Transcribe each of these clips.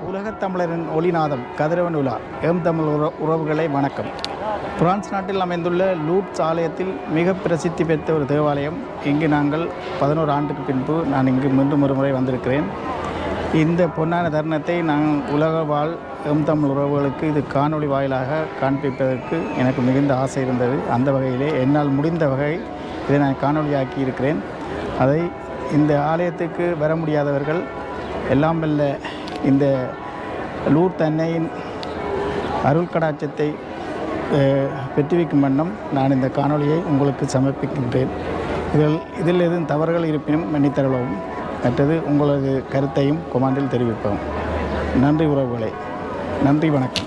உலகத் தமிழரின் ஒளிநாதம் கதிரவன் உலா தமிழ் உறவுகளை வணக்கம். பிரான்ஸ் நாட்டில் அமைந்துள்ள லூர்ட்ஸ் ஆலயத்தில் மிக பிரசித்தி பெற்ற ஒரு தேவாலயம். இங்கு நாங்கள் 11 ஆண்டுக்கு பின்பு நான் இங்கு மீண்டும் ஒரு முறை வந்திருக்கிறேன். இந்த பொன்னான தருணத்தை நான் உலக வாழ் தமிழ் உறவுகளுக்கு இது காணொளி வாயிலாக காண்பிப்பதற்கு எனக்கு மிகுந்த ஆசை இருந்தது. அந்த வகையிலே என்னால் முடிந்த வகை இதை நான் காணொளியாக்கி இருக்கிறேன். அதை இந்த ஆலயத்துக்கு வர முடியாதவர்கள் எல்லாம் வல்ல இந்த லூர்த் அன்னையின் அருள் கடாட்சத்தை பெற்றுவிக்கும் வண்ணம் நான் இந்த காணொளியை உங்களுக்கு சமர்ப்பிக்கின்றேன். இதில் எதுவும் தவறுகள் இருப்பினும் மன்னித்தருளவும். மற்றது உங்களது கருத்தையும் கொமாண்டில் தெரிவிப்போம். நன்றி உறவுகளே, நன்றி, வணக்கம்.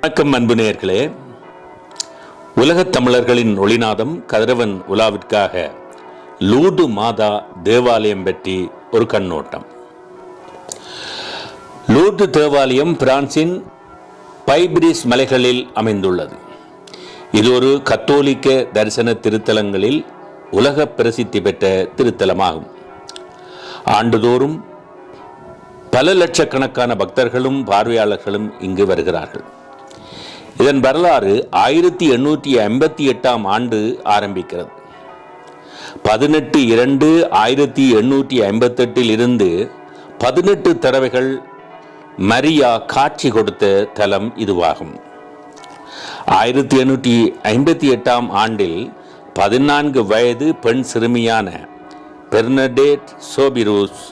வணக்கம் அன்பு நேயர்களே. உலகத் தமிழர்களின் ஒளிநாதம் கதிரவன் உலாவிற்காக லூர்து மாதா தேவாலயம் பற்றி ஒரு கண்ணோட்டம். லூர்து தேவாலயம் பிரான்சின் பைபிரிஸ் மலைகளில் அமைந்துள்ளது. இது ஒரு கத்தோலிக்க தரிசன திருத்தலங்களில் உலக பிரசித்தி பெற்ற திருத்தலமாகும். ஆண்டுதோறும் பல லட்சக்கணக்கான பக்தர்களும் பார்வையாளர்களும் இங்கு வருகிறார்கள். இதன் வரலாறு 1858 ஆண்டு ஆரம்பிக்கிறது. 18/2/1858 இருந்து 18 தடவைகள் மரியா காட்சி கொடுத்த தலம் இதுவாகும். 1858 ஆண்டில் 14 வயது பெண் சிறுமியான பெர்னடேட் சோபிரூஸ்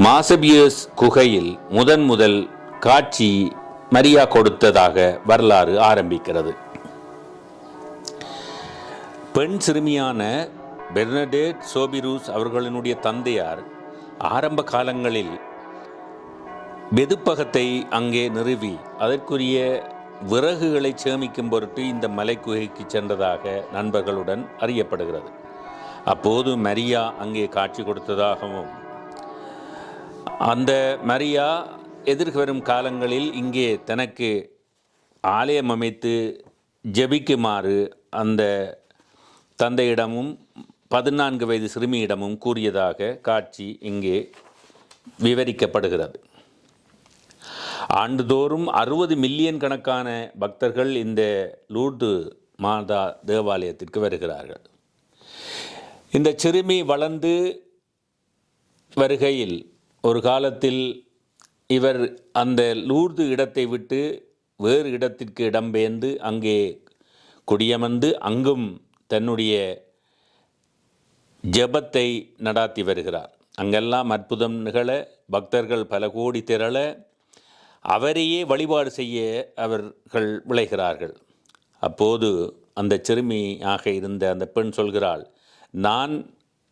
மாசபியஸ் குகையில் முதல் காட்சி மரியா கொடுத்ததாக வரலாறு ஆரம்பிக்கிறது. பெண் சிறுமியான பெர்னடேட் சோபிரூஸ் அவர்களினுடைய தந்தையார் ஆரம்ப காலங்களில் வெதுப்பகத்தை அங்கே நிறுவி அதற்குரிய விறகுகளை சேமிக்கும் பொருட்டு இந்த மலைக்குகைக்கு சென்றதாக நண்பர்களுடன் அறியப்படுகிறது. அப்போது மரியா அங்கே காட்சி கொடுத்ததாகவும் அந்த மரியா எதிர்வரும் காலங்களில் இங்கே தனக்கு ஆலயம் அமைத்து ஜெபிக்குமாறு அந்த தந்தையிடமும் 14 வயது சிறுமியிடமும் கூறியதாக காட்சி இங்கே விவரிக்கப்படுகிறது. ஆண்டுதோறும் 60 மில்லியன் கணக்கான பக்தர்கள் இந்த லூர்து மாதா தேவாலயத்திற்கு வருகிறார்கள். இந்த சிறுமி வளர்ந்து வருகையில் ஒரு காலத்தில் இவர் அந்த லூர்து இடத்தை விட்டு வேறு இடத்திற்கு இடம்பெயர்ந்து அங்கே குடியமர்ந்து அங்கும் தன்னுடைய ஜெபத்தை நடாத்தி வருகிறார். அங்கெல்லாம் அற்புதம் நிகழ பக்தர்கள் பல கோடி திரள அவரையே வழிபாடு செய்ய அவர்கள் விளைகிறார்கள். அப்போது அந்த சிறுமியாக இருந்த அந்த பெண் சொல்கிறாள், நான்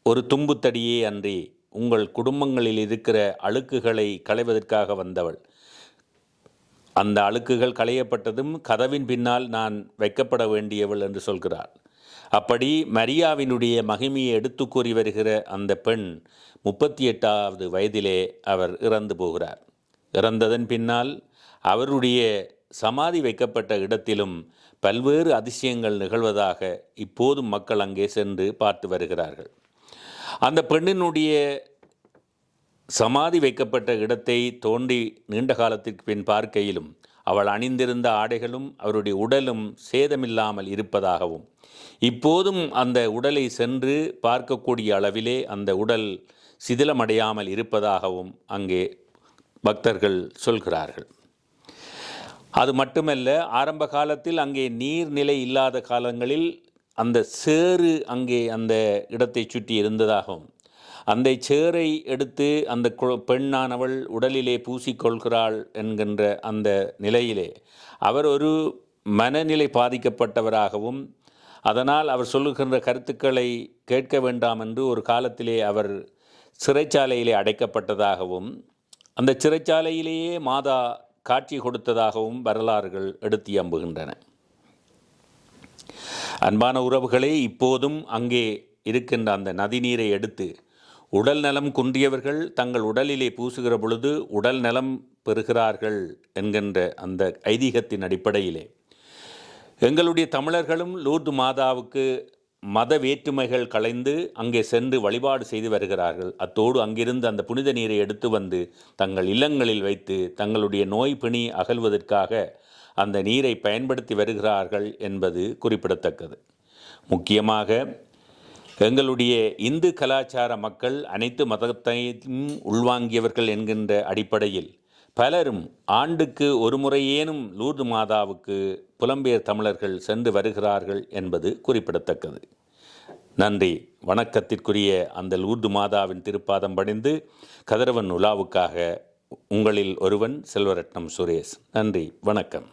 ஒரு தும்புத்தடியே அன்றி உங்கள் குடும்பங்களில் இருக்கிற அழுக்குகளை களைவதற்காக வந்தவள். அந்த அழுக்குகள் களையப்பட்டதும் கதவின் பின்னால் நான் வைக்கப்பட வேண்டியவள் என்று சொல்கிறாள். அப்படி மரியாவினுடைய மகிமையை எடுத்து கூறி வருகிற அந்த பெண் 38வது வயதிலே அவர் இறந்து போகிறார். இறந்ததன் பின்னால் அவருடைய சமாதி வைக்கப்பட்ட இடத்திலும் பல்வேறு அதிசயங்கள் நிகழ்வதாக இப்போதும் மக்கள் அங்கே சென்று பார்த்து வருகிறார்கள். அந்த பெண்ணினுடைய சமாதி வைக்கப்பட்ட இடத்தை தோண்டி நீண்ட காலத்திற்கு பின் பார்க்கையிலும் அவள் அணிந்திருந்த ஆடைகளும் அவருடைய உடலும் சேதமில்லாமல் இருப்பதாகவும் இப்போதும் அந்த உடலை சென்று பார்க்கக்கூடிய அளவிலே அந்த உடல் சிதிலமடையாமல் இருப்பதாகவும் அங்கே பக்தர்கள் சொல்கிறார்கள். அது மட்டுமல்ல, ஆரம்ப காலத்தில் அங்கே நீர்நிலை இல்லாத காலங்களில் அந்த சேறு அங்கே அந்த இடத்தை சுற்றி இருந்ததாகவும் அந்த சேரை எடுத்து அந்த பெண்ணானவள் உடலிலே பூசிக்கொள்கிறாள் என்கின்ற அந்த நிலையிலே அவர் ஒரு மனநிலை பாதிக்கப்பட்டவராகவும் அதனால் அவர் சொல்லுகின்ற கருத்துக்களை கேட்க வேண்டாம் என்று ஒரு காலத்திலே அவர் சிறைச்சாலையிலே அடைக்கப்பட்டதாகவும் அந்த சிறைச்சாலையிலேயே மாதா காட்சி கொடுத்ததாகவும் வரலாறுகள் எடுத்து எம்புகின்றன. அன்பான உறவுகளே, இப்போதும் அங்கே இருக்கின்ற அந்த நதிநீரை எடுத்து உடல் நலம் குன்றியவர்கள் தங்கள் உடலிலே பூசுகிற பொழுது உடல் நலம் பெறுகிறார்கள் என்கின்ற அந்த ஐதீகத்தின் அடிப்படையிலே எங்களுடைய தமிழர்களும் லூர்து மாதாவுக்கு மத வேற்றுமைகள் களைந்து அங்கே சென்று வழிபாடு செய்து வருகிறார்கள். அத்தோடு அங்கிருந்து அந்த புனித நீரை எடுத்து வந்து தங்கள் இல்லங்களில் வைத்து தங்களுடைய நோய் பிணி அகல்வதற்காக அந்த நீரை பயன்படுத்தி வருகிறார்கள் என்பது குறிப்பிடத்தக்கது. முக்கியமாக எங்களுடைய இந்து கலாச்சார மக்கள் அனைத்து மதத்தையும் உள்வாங்கியவர்கள் என்கின்ற அடிப்படையில் பலரும் ஆண்டுக்கு ஒரு முறையேனும் லூர்து மாதாவுக்கு புலம்பெயர் தமிழர்கள் சென்று வருகிறார்கள் என்பது குறிப்பிடத்தக்கது. நன்றி. வணக்கத்திற்குரிய அந்த லூர்து மாதாவின் திருப்பாதம் பணிந்து கதிரவன் உலாவுக்காக உங்களில் ஒருவன் செல்வரட்னம் சுரேஷ். நன்றி, வணக்கம்.